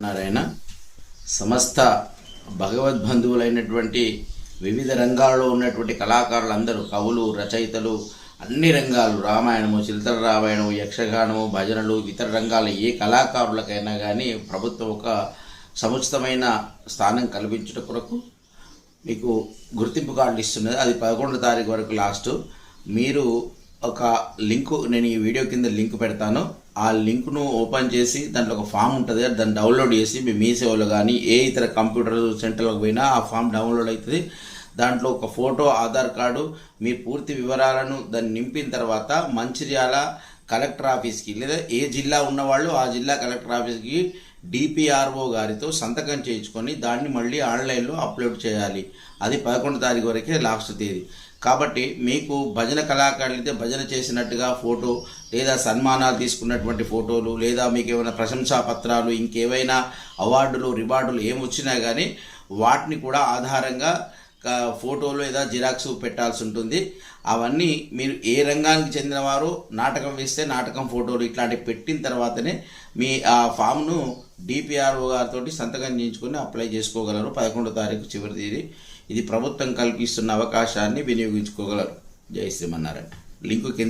నారాయణ సమస్త భగవద్బంధువులైనటువంటి వివిధ రంగాల్లో ఉన్నటువంటి కళాకారులందరూ కవులు రచయితలు అన్ని రంగాలు రామాయణము చిలతల రామాయణము యక్షగానము భజనలు ఇతర రంగాల ఏ కళాకారులకైనా కానీ ప్రభుత్వం ఒక సముచితమైన స్థానం కల్పించుట కొరకు మీకు గుర్తింపు కార్డులు ఇస్తున్నది. అది 11వ తారీఖు వరకు లాస్ట్. మీరు ఒక లింకు నేను ఈ వీడియో కింద లింక్ పెడతాను. ఆ లింక్ను ఓపెన్ చేసి దాంట్లో ఒక ఫామ్ ఉంటుంది, దాన్ని డౌన్లోడ్ చేసి మీ సేవలో కానీ ఏ ఇతర కంప్యూటర్ సెంటర్లకు పోయినా ఆ ఫామ్ డౌన్లోడ్ అవుతుంది. దాంట్లో ఒక ఫోటో, ఆధార్ కార్డు, మీ పూర్తి వివరాలను దాన్ని నింపిన తర్వాత మంచిర్యాల కలెక్టర్ ఆఫీస్కి లేదా ఏ జిల్లా ఉన్నవాళ్ళు ఆ జిల్లా కలెక్టర్ ఆఫీస్కి డిపిఆర్ఓ గారితో సంతకం చేయించుకొని దాన్ని మళ్ళీ ఆన్లైన్లో అప్లోడ్ చేయాలి. అది 11వ తారీఖు వరకే లాస్ట్ తేదీ. కాబట్టి మీకు భజన కళాకారులు అయితే భజన చేసినట్టుగా ఫోటో లేదా సన్మానాలు తీసుకున్నటువంటి ఫోటోలు లేదా మీకు ఏమైనా ప్రశంసా పత్రాలు ఇంకేవైనా అవార్డులు రివార్డులు ఏమొచ్చినా కానీ వాటిని కూడా ఆధారంగా ఫోటోలు లేదా జిరాక్స్ పెట్టాల్సి ఉంటుంది. అవన్నీ మీరు ఏ రంగానికి చెందినవారో నాటకం వేస్తే నాటకం ఫోటోలు ఇట్లాంటివి పెట్టిన తర్వాతనే మీ ఆ ఫామ్ను డిపిఆర్ఓ గారితో సంతకం చేయించుకొని అప్లై చేసుకోగలరు. 11వ తారీఖు చివరి తేదీ. ఇది ప్రభుత్వం కల్పిస్తున్న అవకాశాన్ని వినియోగించుకోగలరు. జై శ్రీమన్నారాయణ. లింకు కింద